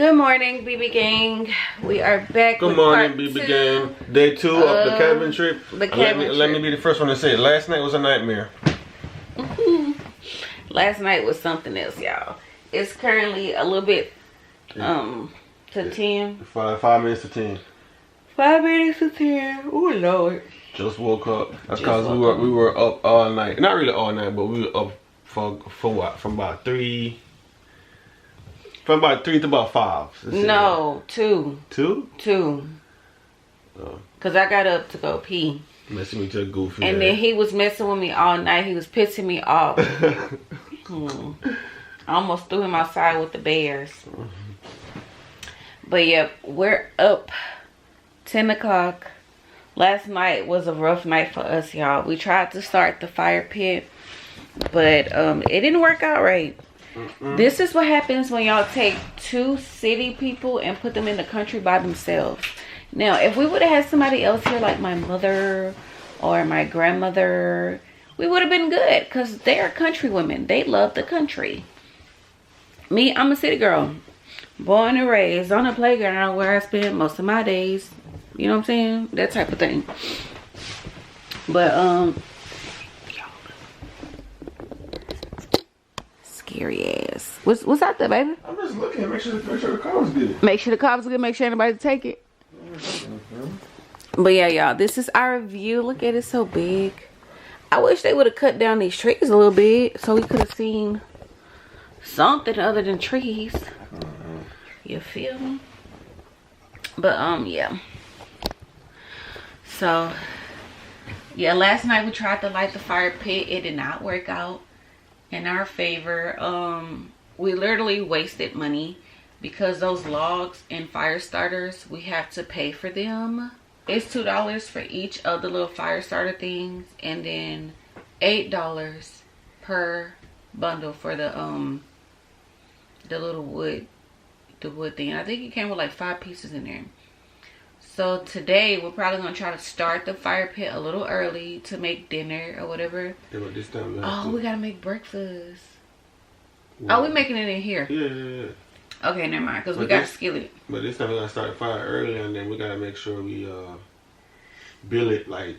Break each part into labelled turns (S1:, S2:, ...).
S1: Good morning, BB Gang. We are back.
S2: Good morning, BB Gang. Day 2 of the cabin trip. Let me be the first one to say it. Last night was a nightmare.
S1: Last night was something else, y'all. It's currently a little bit to 10.
S2: 5 minutes to 10.
S1: 5 minutes to 10. Oh Lord.
S2: Just woke up. That's because we were up all night. Not really all night, but we were up for what? From about 3. From about 3 to about 5.
S1: No, 2.
S2: 2?
S1: 2. Cause I got up to go pee.
S2: Messing with your goofy.
S1: And then he was messing with me all night. He was pissing me off. I almost threw him outside with the bears. But yeah, we're up 10 o'clock. Last night was a rough night for us, y'all. We tried to start the fire pit, but it didn't work out right. This is what happens when y'all take 2 city people and put them in the country by themselves. Now, if we would have had somebody else here, like my mother or my grandmother, we would have been good, because they are country women. They love the country. Me, I'm a city girl. Born and raised on a playground where I spend most of my days. You know what I'm saying? That type of thing. But, scary ass. What's out there, baby?
S2: I'm just looking. Make sure the car was good.
S1: Make sure the car was good. Make sure anybody take it. But yeah, y'all, this is our view. Look at it, so big. I wish they would have cut down these trees a little bit so we could have seen something other than trees. You feel me? But yeah. So yeah, last night we tried to light the fire pit. It did not work out in our favor. We literally wasted money because those logs and fire starters, we have to pay for them. It's $2 for each of the little fire starter things, and then $8 per bundle for the little wood thing. I think it came with like 5 pieces in there. So today we're probably gonna try to start the fire pit a little early to make dinner or whatever.
S2: Yeah, but this time
S1: we gotta make breakfast.
S2: Wow.
S1: Oh, we making it in here.
S2: Yeah.
S1: Okay, never mind, because we got a skillet.
S2: But this time we're gonna start the fire early, and then we gotta make sure we build it like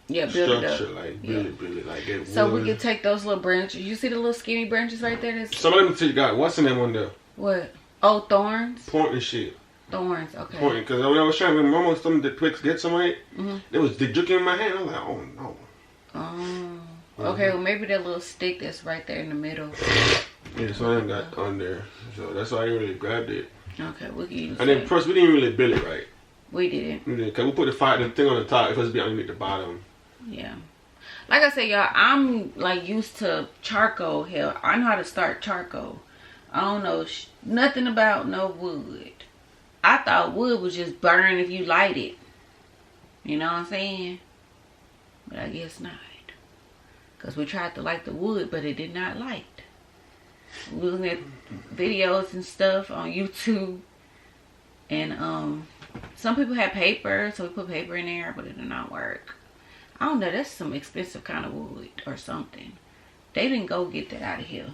S1: build it up.
S2: Like build it like get
S1: so
S2: wood.
S1: we can take those little branches. You see the little skinny branches right there?
S2: So let me tell you guys, what's in that one there?
S1: What? Oh, thorns.
S2: Point and shit.
S1: Thorns. Okay.
S2: Point, because when I was trying to make mama some the Twix get some right, it was juking in my hand. I was like, oh no.
S1: Oh. Okay, well maybe that little stick that's right there in the middle.
S2: Yeah, so I didn't got on there. So that's why I really grabbed it.
S1: Okay, we can use
S2: and then first, we didn't really build it right.
S1: We didn't.
S2: Because we put the thing on the top. It was be underneath the bottom.
S1: Yeah. Like I said, y'all, I'm like used to charcoal. Hell, I know how to start charcoal. I don't know nothing about no wood. I thought wood was just burn if you light it. You know what I'm saying? But I guess not. Because we tried to light the wood, but it did not light. We looking at videos and stuff on YouTube, and some people have paper, so we put paper in there, but it did not work. I don't know, that's some expensive kind of wood or something. They didn't go get that out of here,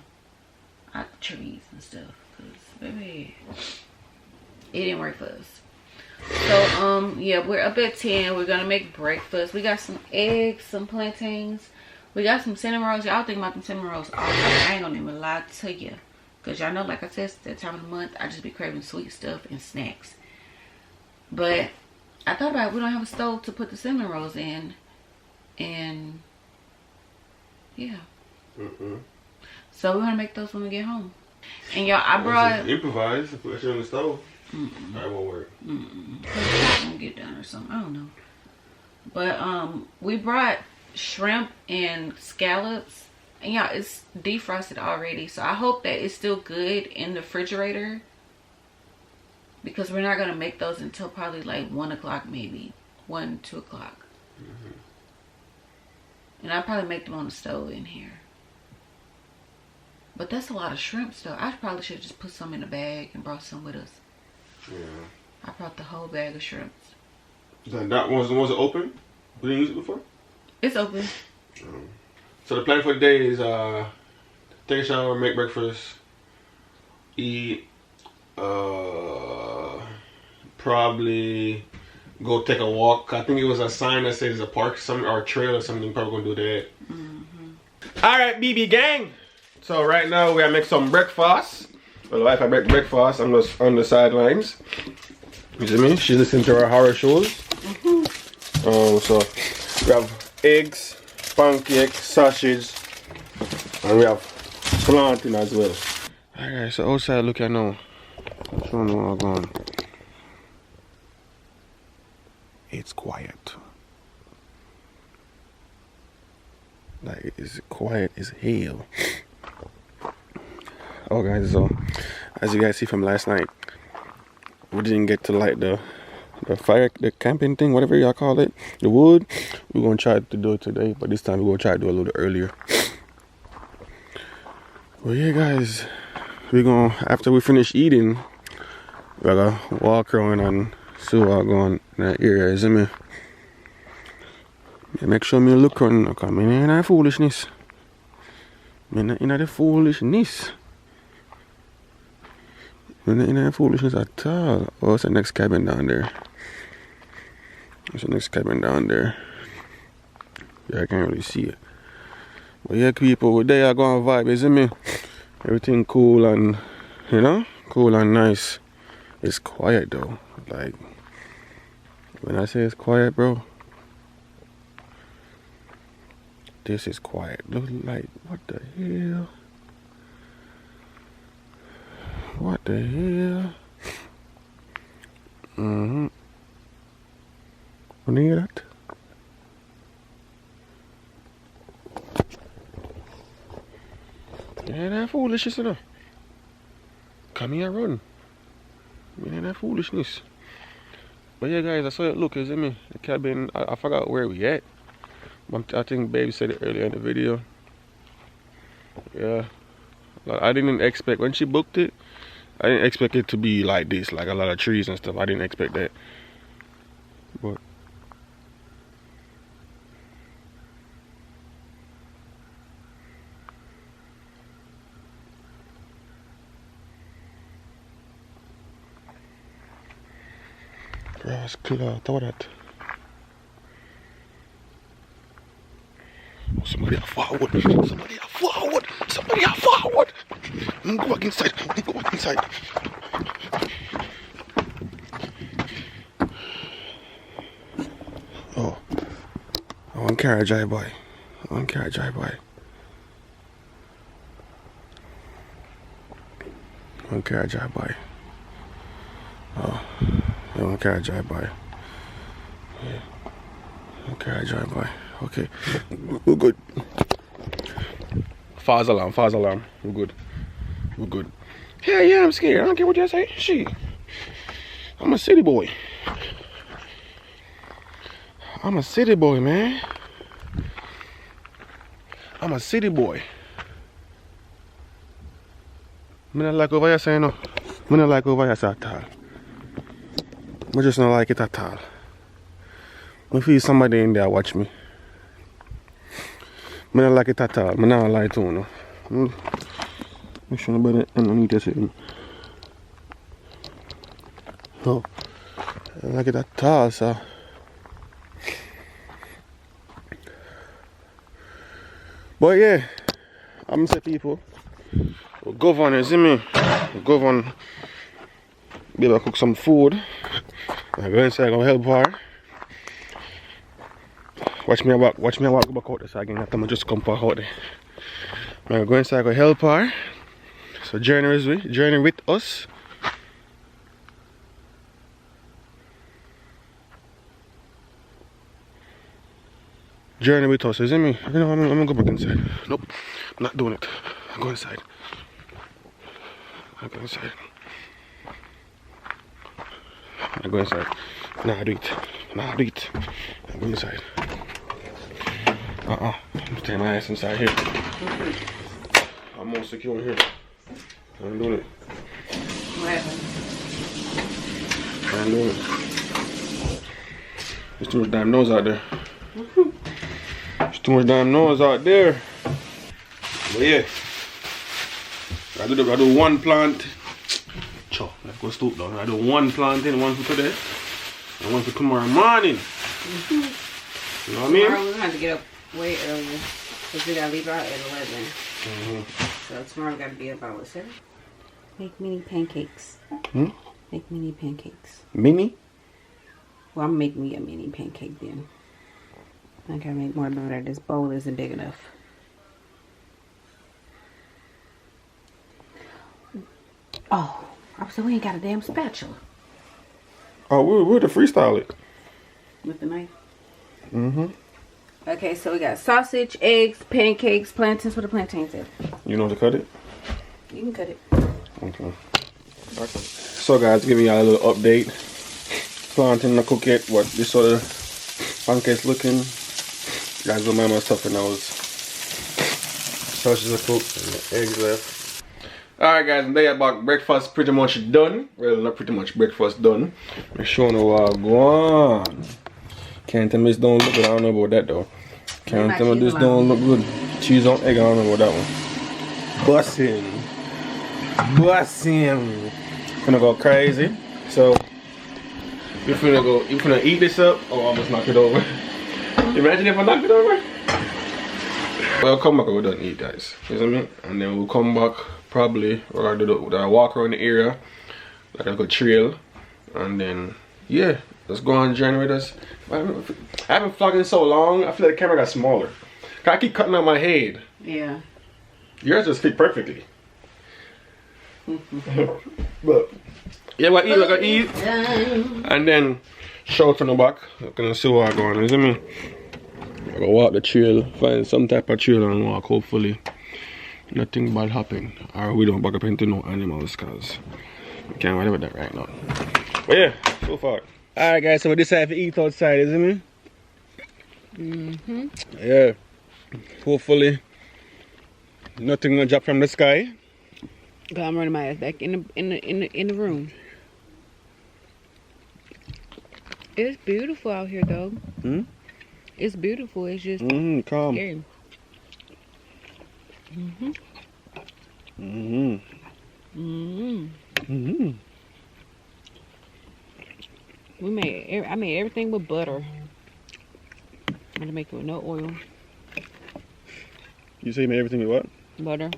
S1: out the trees and stuff, because baby, it didn't work for us. So yeah, we're up at 10. We're gonna make breakfast. We got some eggs, some plantains. We got some cinnamon rolls. Y'all think about them cinnamon rolls all the time. I ain't gonna even lie to you. Because y'all know, like I said, it's that time of the month, I just be craving sweet stuff and snacks. But I thought about it. We don't have a stove to put the cinnamon rolls in. And yeah. So we're gonna make those when we get home. And y'all, I brought...
S2: Improvise. Put it on the stove. That won't work.
S1: It won't get done or something. I don't know. But we brought shrimp and scallops, and y'all, it's defrosted already, so I hope that it's still good in the refrigerator, because we're not gonna make those until probably like 1 o'clock, maybe 1-2 o'clock. And I'll probably make them on the stove in here, but that's a lot of shrimp stuff. I probably should have just put some in a bag and brought some with us. I brought the whole bag of shrimps.
S2: That was open? We didn't use it before?
S1: It's open.
S2: So the plan for the day is take a shower, make breakfast, eat, Probably go take a walk. I think it was a sign that says a park, or a trail or something. Probably gonna do that. All right, BB gang. So right now we are making some breakfast. Well, if I make breakfast, I'm just on the sidelines. You see me? She's listening to her horror shows. So we have eggs, pancake, sausage, and we have plantain as well. Alright, so outside look at now. Show me what's going on. It's quiet. Like, it's quiet as hell. Oh guys, so as you guys see from last night, we didn't get to light the fire, the camping thing, whatever y'all call it, the wood. We're gonna try to do it today, but this time we're gonna try to do it a little earlier. Well, yeah guys, we're gonna, after we finish eating, we're gonna walk around and see what's going in that area, isn't me? Yeah, make sure me look around, because I ain't in that foolishness. I'm not in that foolishness. I'm not in that foolishness at all. Oh, it's the next cabin down there. There's the next cabin down there. Yeah, I can't really see it. But yeah, people, we're there going vibe, isn't me? Everything cool and, you know, cool and nice. It's quiet though. Like, when I say it's quiet, bro, this is quiet. Look like, what the hell? What the hell? Can you hear that? You ain't that foolishness, you know. Come here, run. You ain't that foolishness. But yeah, guys, I saw it. Look, is it me? The cabin. I forgot where we at. But I think Babe said it earlier in the video. Yeah. Like, I didn't expect, when she booked it, I didn't expect it to be like this, like a lot of trees and stuff. I didn't expect that. But grass clear, throw that. Oh, somebody are forward. Somebody are forward. Somebody are forward. I'm go back inside. I'm go back inside. Oh, I want carriage drive by. I want carriage drive by. I want carriage drive by. Oh, I want carriage drive by. Yeah. Okay, drive by. Okay, we're good. False alarm, false alarm. We're good. We're good. Yeah, I'm scared. I don't care what you say. Shit. I'm a city boy. I'm a city boy, man. I'm a city boy. I don't like over here saying no. I don't like over here at all. I just don't like it at all. I feel somebody in there watch me. I don't like it at all. I don't like it too, no. I shouldn't better underneath this. No. I don't like it at all, so. But yeah, I'm saying people, we'll govern, you see me? We'll govern, be able to cook some food. I go inside, go help her. Watch me walk go back out there so I can have to just come back out there. I'm gonna go inside, go help her. So journey with us. Journey with us, isn't me? You know, I'm gonna go back inside. Nope, I'm not doing it. I'll go inside. I'll go inside. I'll go inside. Nah, I do it. Nah, I do it. I'll go inside. I'm staying my ass inside here. I'm more secure here. I'm doing it.
S1: What happened?
S2: I'm doing it. There's too much damn nose out there. There's too much damn nose out there. But yeah. I do one plant. So let's go stoop down. I do one plantain, one for today, and one for tomorrow morning. You know what I mean?
S1: Tomorrow we're gonna have to get up way earlier because we gotta leave out at 11. So tomorrow we gotta be about what, 7? Make mini pancakes. Make mini pancakes.
S2: Mini?
S1: Well, I'm making me a mini pancake then. I gotta make more butter. This bowl isn't big enough. Oh, I said we ain't got a damn spatula.
S2: Oh, we're to freestyle it.
S1: With the knife? Okay, so we got sausage, eggs, pancakes, plantains. Where the plantains at?
S2: You know how to cut it?
S1: You can cut it.
S2: Okay. So guys, giving y'all a little update. Planting the cook it. What this sort of pancakes looking. Guys, don't mind my stuff and those sausages are cooked and the eggs left. Alright guys, and there about breakfast pretty much done. Well, not pretty much, breakfast done. I'm showing you what go on. Can't tell me this don't look good. I don't know about that though. Can't tell me this don't look good. Cheese on egg, I don't know about that one. Bussin'. Gonna go crazy. So you're finna eat this up. Oh, I almost knocked it over. Imagine if I knocked it over. Well, come back and we're done eat, guys. You know what I mean? And then we'll come back probably, or do the walk around the area, like a good trail, and then yeah, let's go on a journey with us. I haven't vlogged in so long. I feel like the camera got smaller. I keep cutting out my head.
S1: Yeah.
S2: Yours just fit perfectly. But yeah, we're gonna eat, and then show from the back. I'm gonna see where I'm going. You see me? I'm gonna walk the trail, find some type of trail and walk. Hopefully, nothing bad happen, or we don't back up into no animals, cause we can't worry about that right now. But yeah, so far. All right, guys. So we decided to eat outside, isn't it? Yeah. Hopefully, nothing gonna drop from the sky.
S1: But I'm running my ass back in the room. It's beautiful out here, though. It's beautiful. It's just
S2: calm.
S1: scary. I made everything with butter. I'm gonna make it with no oil.
S2: You say you made everything with what?
S1: Butter.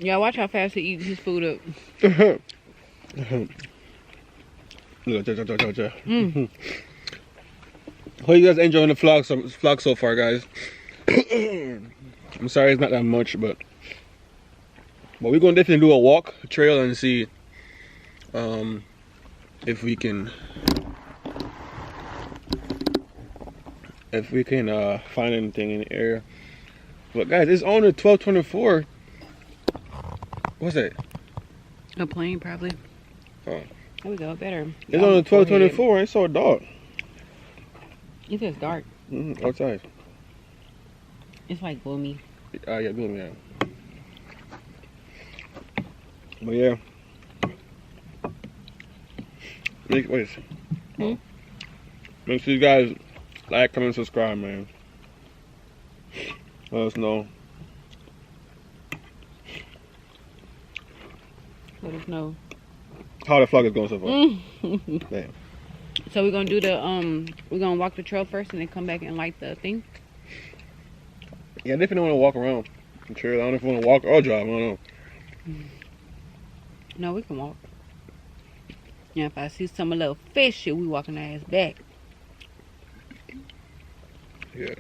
S1: Yeah, watch how fast he eats his food up.
S2: Hope you guys enjoying the vlog so far, guys. I'm sorry it's not that much, but we're gonna definitely do a walk, a trail, and see if we can find anything in the area. But guys, it's only 12:24. What's that?
S1: A plane, probably.
S2: Oh.
S1: There we go, better.
S2: It's only 12:24. It's so dark.
S1: It is dark.
S2: Outside.
S1: It's like gloomy.
S2: Yeah, gloomy. Yeah. But yeah. Make sure you guys like, comment, subscribe, man. Let us know.
S1: Let us know
S2: how the vlog is going so far. Damn.
S1: So we're gonna do the we're gonna walk the trail first and then come back and light the thing.
S2: Yeah, I definitely want to walk around. I'm sure. I don't know if we want to walk or drive. I don't know.
S1: No, we can walk. Yeah, if I see some little fish, we walking our ass back.
S2: Yeah.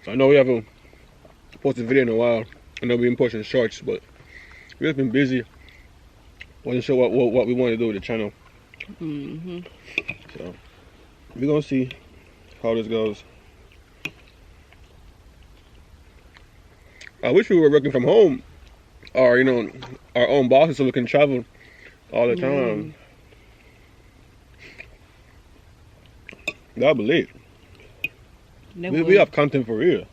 S2: I know we haven't posted a video in a while. I know we've been posting shorts, but we've just been busy. Wasn't sure what we wanted to do with the channel. So we're gonna see how this goes. I wish we were working from home, or you know, our own bosses, so we can travel all the time. I believe we have content for real.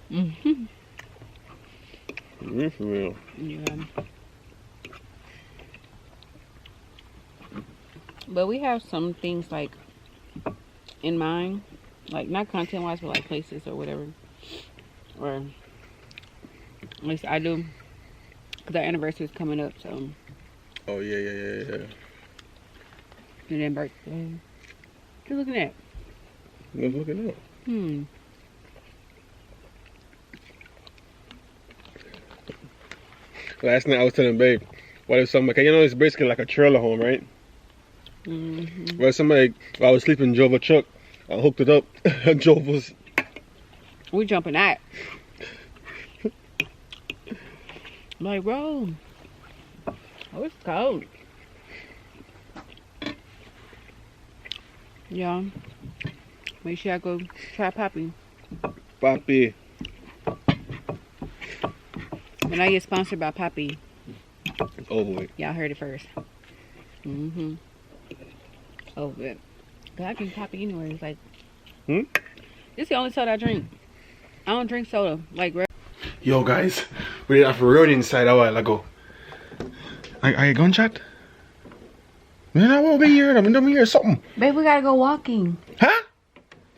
S2: For real.
S1: Yeah. But we have some things like in mind. Like, not content-wise, but like places or whatever. Or at least I do. Because our anniversary is coming up, so.
S2: Oh, yeah.
S1: And then birthday. What you looking at?
S2: Let's look it up. Last night I was telling Babe, what if somebody, you know, it's basically like a trailer home, right? Where somebody, while I was sleeping, drove a truck, I hooked it up, and drove us.
S1: We jumping out. Like, bro. Oh, it's cold. Yeah. Make sure I go try Poppy.
S2: Papi.
S1: When I get sponsored by Poppy.
S2: It's over with.
S1: Y'all heard it first. Oh, good. I drink Poppy anyway. It's like, this is the only soda I drink. I don't drink soda. Like,
S2: yo, guys, we did have a road inside a while ago. I get gunshot? Man, I won't be here. I'm gonna hear something.
S1: babe, we gotta go walking.
S2: Huh?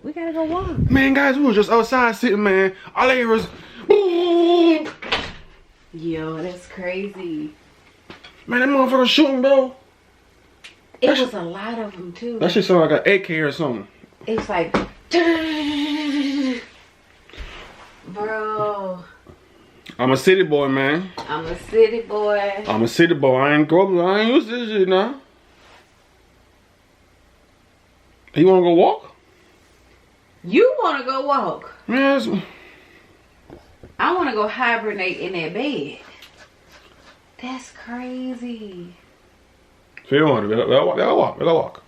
S1: We gotta go walk.
S2: Man, guys, we was just outside sitting, man. All I hear was, boom.
S1: Yo, that's crazy.
S2: Man, that motherfucker shooting, bro.
S1: It was a lot of them, too.
S2: That shit sound like an AK or something.
S1: It's like, bro.
S2: I'm a city boy, man.
S1: I'm a city boy.
S2: I'm a city boy. I ain't used to this shit now. You wanna go walk?
S1: You wanna go walk?
S2: Man,
S1: I wanna go hibernate in that bed. That's crazy.
S2: so you want to walk.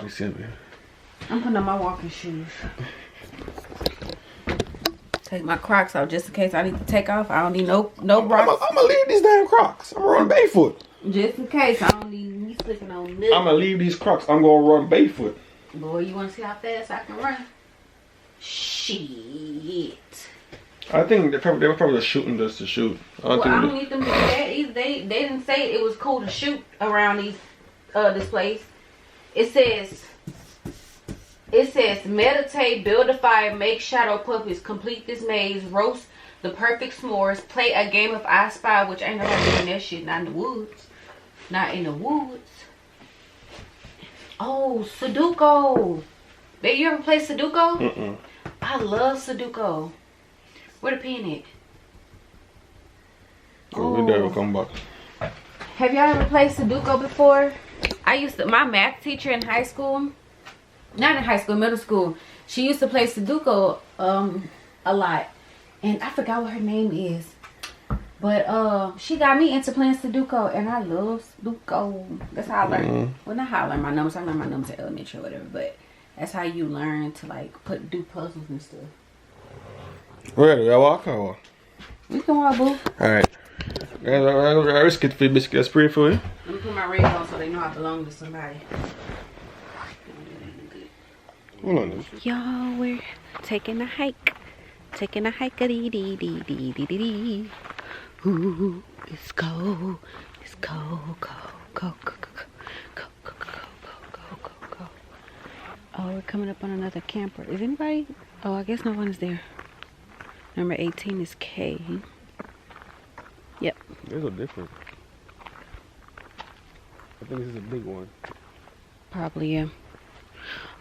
S2: You see me.
S1: I'm putting on my walking shoes. Take my Crocs off just in case I need to take off. I don't need no bras.
S2: I'm gonna leave these damn Crocs. I'm gonna run barefoot.
S1: Just in case I don't need me slipping on nothing.
S2: I'm gonna leave these Crocs. I'm gonna run barefoot.
S1: Boy, you wanna see how fast I can run? Shit.
S2: I think they were probably just shooting just to shoot.
S1: I don't need them to do that either. They didn't say it was cool to shoot around this place. It says meditate, build a fire, make shadow puppets, complete this maze, roast the perfect s'mores, play a game of I Spy, which ain't nobody doing that shit, not in the woods. Not in the woods. Oh, Sudoku. Babe, you ever play Sudoku? I love Sudoku. Where the pen at?
S2: We never come back.
S1: Have y'all ever played Sudoku before? My math teacher in high school, not in high school, middle school, she used to play Sudoku a lot. And I forgot what her name is. But she got me into playing Sudoku, and I love Sudoku. That's how I learned. Well, not how I learned my numbers. I learned my numbers at elementary or whatever, but that's how you learn to like do puzzles and stuff.
S2: Ready? We walk or what?
S1: We can walk, boo.
S2: Alright. I risk it for the biscuit. That's pretty for you.
S1: Let me put my ring on so they know I belong to somebody.
S2: Hold on.
S1: Y'all, we're taking a hike. Taking a hike. Dee dee dee dee dee dee dee. Ooh, let's go. Let's go. Go, go, go, go, go, go, go, go, go, go, go. Oh, we're coming up on another camper. Is anybody? Oh, I guess no one is there. Number 18 is K. Yep.
S2: These are different. I think this is a big one.
S1: Probably, yeah.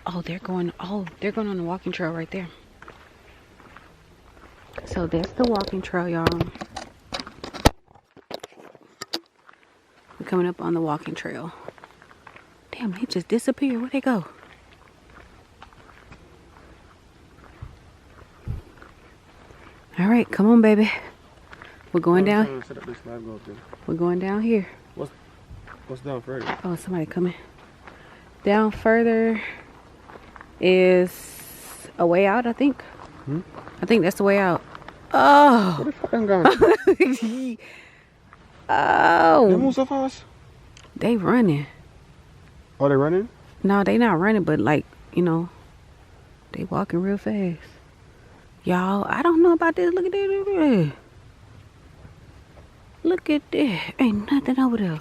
S1: Oh, they're going on the walking trail right there. So that's the walking trail, y'all. We're coming up on the walking trail. Damn, they just disappeared. Where'd they go? All right, come on, baby. We're going down. We're going down here.
S2: What's down further?
S1: Oh, somebody coming. Down further is a way out, I think. I think that's the way out. Oh.
S2: Where the fuck I'm going?
S1: Oh.
S2: They move so fast?
S1: They running.
S2: Oh, they running?
S1: No, they not running, but like, you know, they walking real fast. Y'all, I don't know about this. Look at that. Look at that. Ain't nothing over there.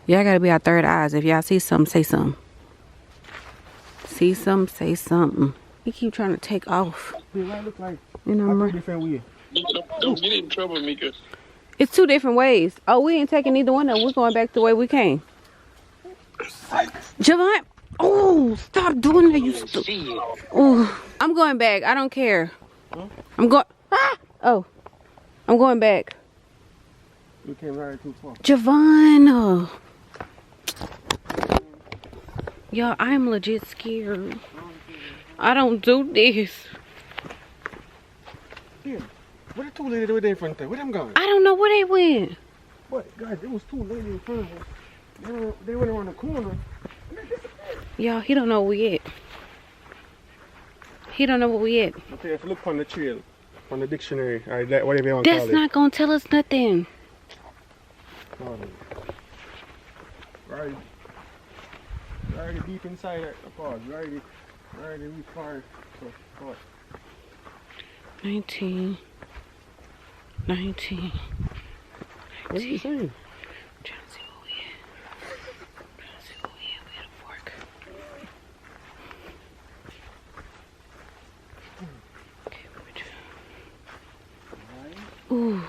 S1: Y'all gotta be our third eyes. If y'all see something, say something. See something, say something. He keep trying to take off.
S2: Yeah, what it look like?
S1: In a
S2: Different way.
S3: Don't get in trouble, Mika.
S1: It's two different ways. Oh, we ain't taking either one of them. We're going back the way we came. Javon. Oh, stop doing that, you stupid. Oh, I'm going back. I don't care.
S2: Huh?
S1: I'm going. Ah! Oh, I'm going back.
S2: You came right too far.
S1: Javon. Y'all, I'm legit scared. I don't do this.
S2: Yeah. What the two ladies were there in front of? Where them going?
S1: I don't know where they went.
S2: What? Guys, there was two ladies in front of us. They went around the corner.
S1: Y'all, he don't know where we at. He don't know where we at.
S2: Okay, if you look on the trail, on the dictionary, or that, whatever you want to call it.
S1: That's not gonna tell us nothing.
S2: Right. Right deep inside the pause. Right we far. So,
S1: 19.
S2: what are you saying?
S1: Trying to see where we at. Trying to see where we at. We had a fork. Okay, what we doing? Ooh.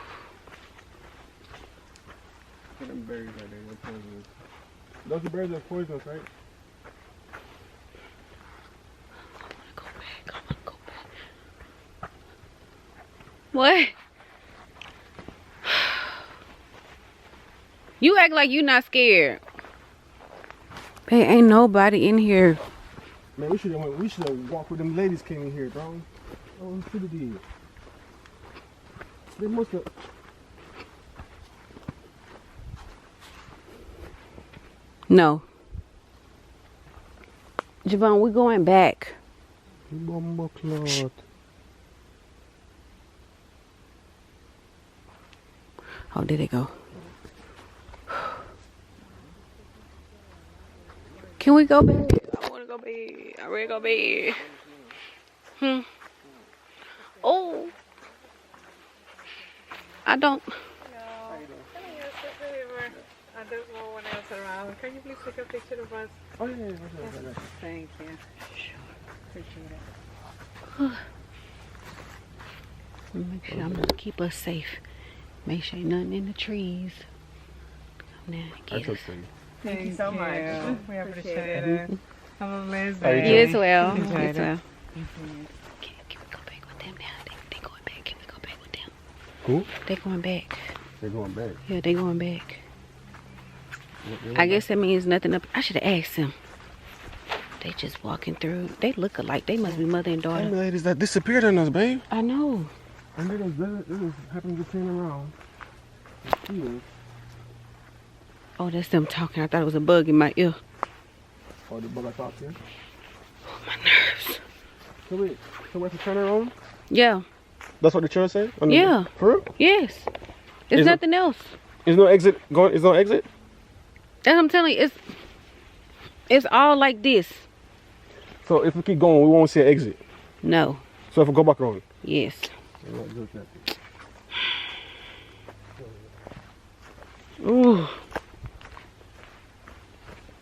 S2: Them berries right there, they're poisonous. Those are berries that are poisonous, right?
S1: I wanna go back. What? You act like you not scared. Hey, ain't nobody in here.
S2: Man, we should have walked with them ladies came in here, bro. Oh, we should have did. They must have.
S1: No. Javon, we're going back.
S2: Bomba cloth.
S1: Oh, there they go. Can we go back? I want to go back. I ready to go back. Oh. I don't.
S4: There's no one else around. Can you please take a picture of us?
S2: Oh, yeah.
S4: Thank you. Sure. Appreciate it.
S1: Make sure I'm gonna keep us safe. Make sure ain't nothing in the trees. Come down and get us.
S4: Thank you so much. We appreciate it. Have a blessed
S2: How you
S4: day.
S1: You as well.
S4: Enjoy
S1: You as
S4: it.
S1: well. Can we go back with them now? They going back. Can we go back with them?
S2: Who?
S1: They going back.
S2: They're going back.
S1: Yeah, they going back. I guess that means nothing up. I should have asked them. They just walking through. They look alike. They must be mother and daughter.
S2: Them ladies that disappeared on us, babe.
S1: I know.
S2: And they just happened to turn around.
S1: Oh, that's them talking. I thought it was a bug in my ear.
S2: Oh, the bug I talked here?
S1: Oh, my nerves.
S2: So wait, so we have to turn around?
S1: Yeah.
S2: That's what the church said?
S1: Yeah.
S2: For real?
S1: Yes. There's nothing else.
S2: There's no exit going, there's no exit?
S1: That's what I'm telling you. It's all like this.
S2: So if we keep going, we won't see an exit.
S1: No.
S2: So if we go back around.
S1: Yes. Ooh.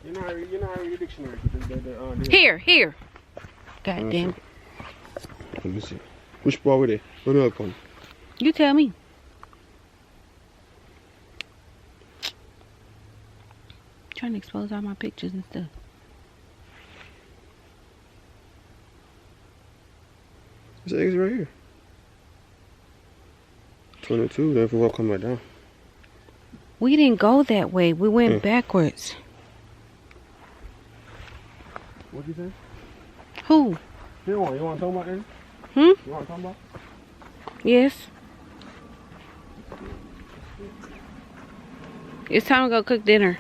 S2: You know how your dictionary.
S1: Here. God damn.
S2: Let me see. Which bar were they? Where do I come?
S1: You tell me. Trying to expose all my pictures and stuff.
S2: There's an exit right here. 22, then if we walk come back down.
S1: We didn't go that way. We went backwards.
S2: What'd you say?
S1: Who?
S2: You want to talk about that?
S1: Hmm?
S2: You want to talk about?
S1: Yes. It's time to go cook dinner.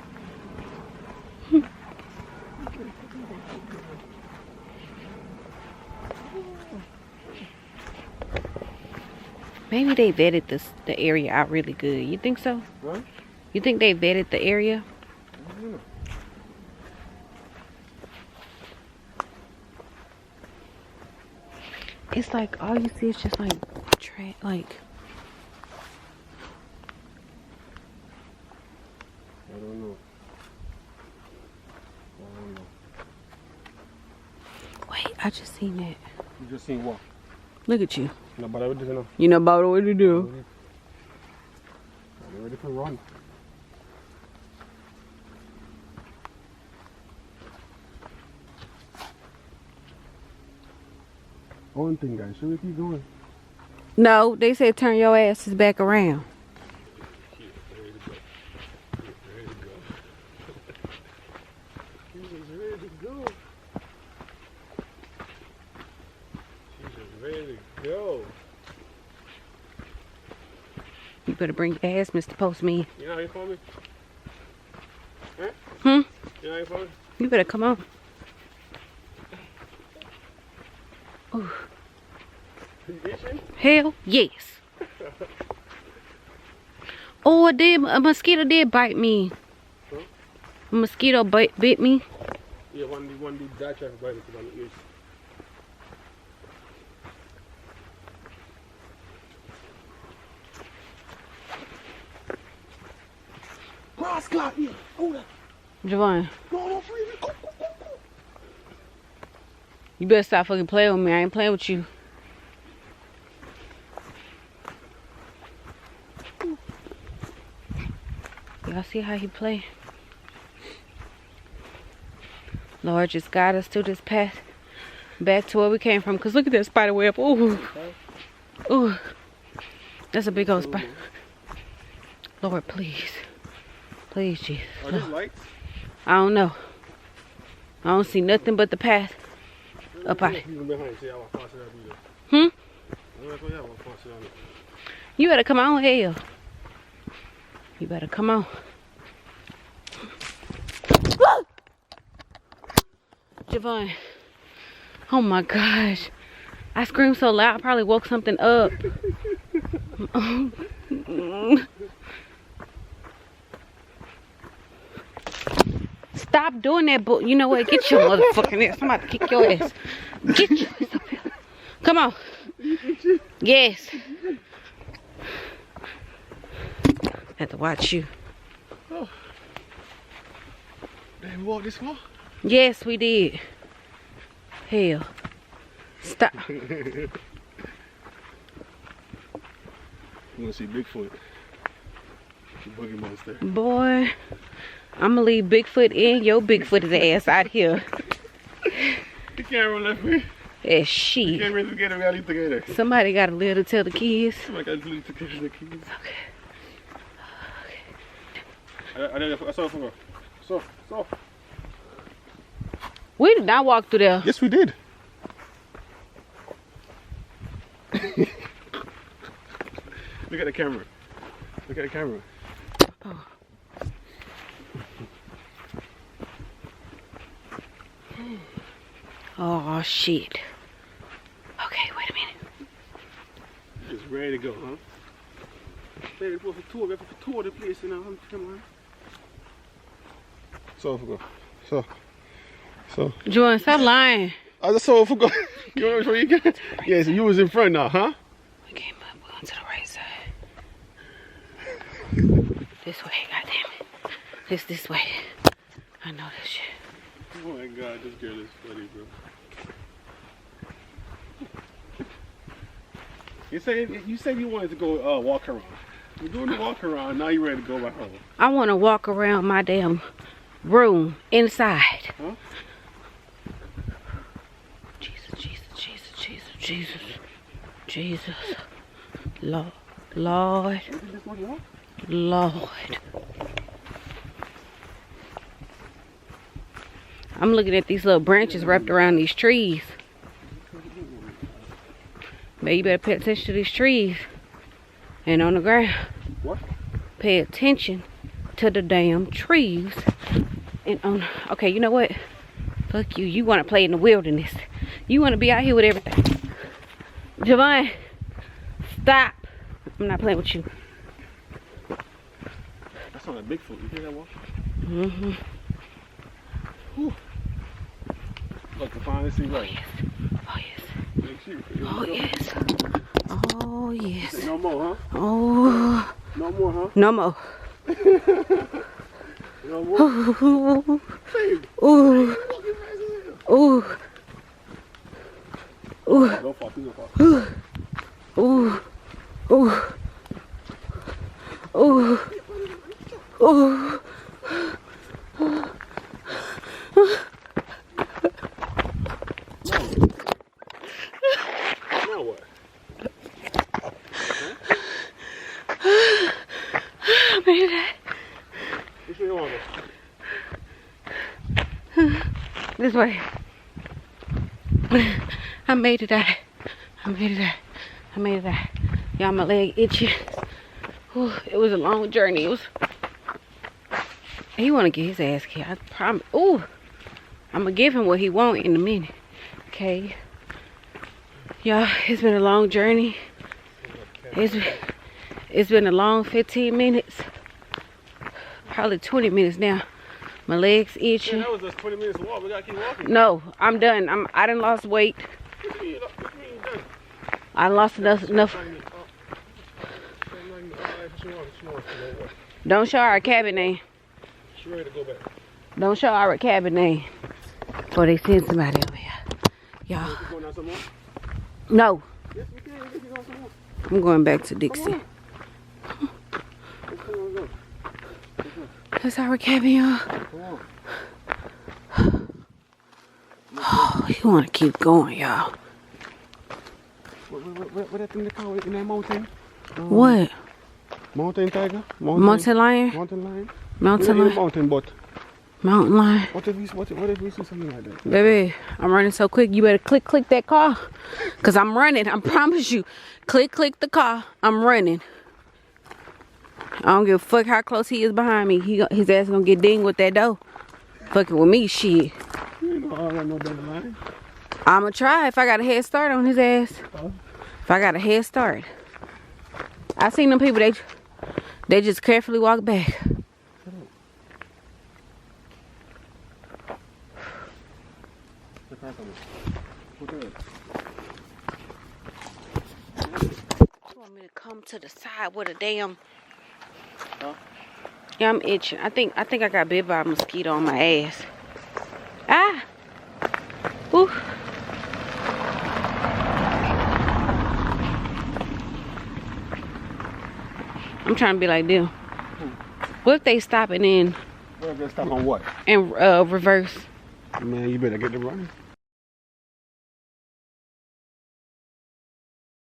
S1: Maybe they vetted the area out really good. You think so?
S2: What?
S1: You think they vetted the area? It's like all you see is just like like.
S2: I don't know.
S1: I just seen that.
S2: You just seen what?
S1: Look at you.
S2: Nobody would know.
S1: You know about what to do.
S2: They're ready for run. One thing, guys. Should we keep going?
S1: No, they said turn your asses back around. You better bring your ass, Mr. Postman.
S2: You know how you for me? Huh?
S1: Hmm?
S2: You know how you for me?
S1: You better come on. Ooh.
S2: You itching?
S1: Hell yes. Oh, a mosquito did bite me.
S2: Huh?
S1: A mosquito bit me.
S2: Yeah, one dude died trying to bite me because I'm itch. Grass got here. Hold up.
S1: Javon,
S2: No, free me. Go.
S1: you better stop fucking playing with me. I ain't playing with you. Y'all see how he play? Lord just got us to this path back to where we came from. Cause look at that spider web. Ooh. Ooh. That's a big old spider. Lord, please. Please, Jesus.
S2: Are these lights?
S1: I don't know. I don't see nothing but the path up out. Hmm? You better come on, hell. You better come on. Javon. Oh my gosh. I screamed so loud I probably woke something up. Stop doing that, but you know what? Get your motherfucking ass. I'm about to kick your ass. Get your ass up here. Come on. Yes. Have to watch you.
S2: Oh. Did we walk this far?
S1: Yes, we did. Hell. Stop.
S2: You want to see Bigfoot? The boogie monster.
S1: Boy, I'm gonna leave Bigfoot in your Bigfoot ass out here.
S2: The camera left me.
S1: That
S2: You
S1: shit.
S2: can't really get it. We gotta leave together.
S1: Somebody gotta live to tell the kids.
S2: Somebody gotta leave together the keys.
S1: Okay.
S2: I saw it. So.
S1: We did not walk through there.
S2: Yes, we did. Look at the camera. Look at the camera.
S1: Oh. Oh shit. Okay, wait a minute.
S2: Just ready to go, huh? Ready for tour the place, you know. Come on. So.
S1: Jordan, stop lying.
S2: I just saw it. You know which way you got? Yeah, so you was in front now, huh?
S1: We came up, we're going to the right side. This way, goddammit. This way. I know this shit.
S2: Oh my god, this girl is funny, bro. You said you wanted to go walk around. You're doing the walk around, now you're ready to go back home.
S1: I want to walk around my damn room inside.
S2: Huh?
S1: Jesus. Lord. I'm looking at these little branches wrapped around these trees. But you better pay attention to these trees. And on the ground.
S2: What?
S1: Pay attention to the damn trees. And on. Okay, you know what? Fuck you. You want to play in the wilderness. You want to be out here with everything. Javon, stop. I'm not playing with you.
S2: That's not a Bigfoot. You hear that walk?
S1: Mm-hmm.
S2: Whew. Look, I finally see right.
S1: Oh, yes. Oh, yes.
S2: No more, huh?
S1: Oh.
S2: No more, huh?
S1: No more.
S2: No more?
S1: Ooh. Ooh.
S2: you want to go?
S1: This way. I made it out. I made it out. I made it out. Y'all, my leg itchy. Whew, it was a long journey. It was. He wanna get his ass kicked. I promise. Ooh, I'm gonna give him what he want in a minute. Okay. Y'all, it's been a long journey. It's been a long 15 minutes. Probably 20 minutes now. My legs itching.
S2: Yeah, that was just 20 minutes walk. We gotta keep walking.
S1: No, I'm done. I done lost weight.
S2: What do you mean you done?
S1: I lost enough. Don't show our cabin name.
S2: She's ready to go back.
S1: Don't show our cabin name. Or they send somebody over here. Y'all.
S2: You going out some more?
S1: No.
S2: Yes, we can. We can go some more.
S1: I'm going back to Dixie.
S2: Come on, go.
S1: That's our cabin, y'all.
S2: Come on.
S1: Oh, you want to keep going, y'all.
S2: What that thing they call it in that mountain?
S1: What?
S2: Mountain tiger?
S1: Mountain lion?
S2: Mountain lion?
S1: Mountain lion?
S2: Mountain but.
S1: Mountain lion.
S2: What if we see something like that?
S1: Baby, I'm running so quick. You better click that car. Because I'm running. I promise you. Click the car. I'm running. I don't give a fuck how close he is behind me. His ass gonna get dinged with that door. Fucking with me, shit.
S2: You know I got no damn line.
S1: I'ma try if I got a head start on his ass. If I got a head start. I seen them people, they just carefully walk back. You want me to come to the side with a damn...
S2: Huh?
S1: Yeah, I'm itching. I think I got bit by a mosquito on my ass. Ah! Woo! I'm trying to be like them. What if they stop and then...
S2: What if they stop on what?
S1: And reverse?
S2: Man, you better get to running.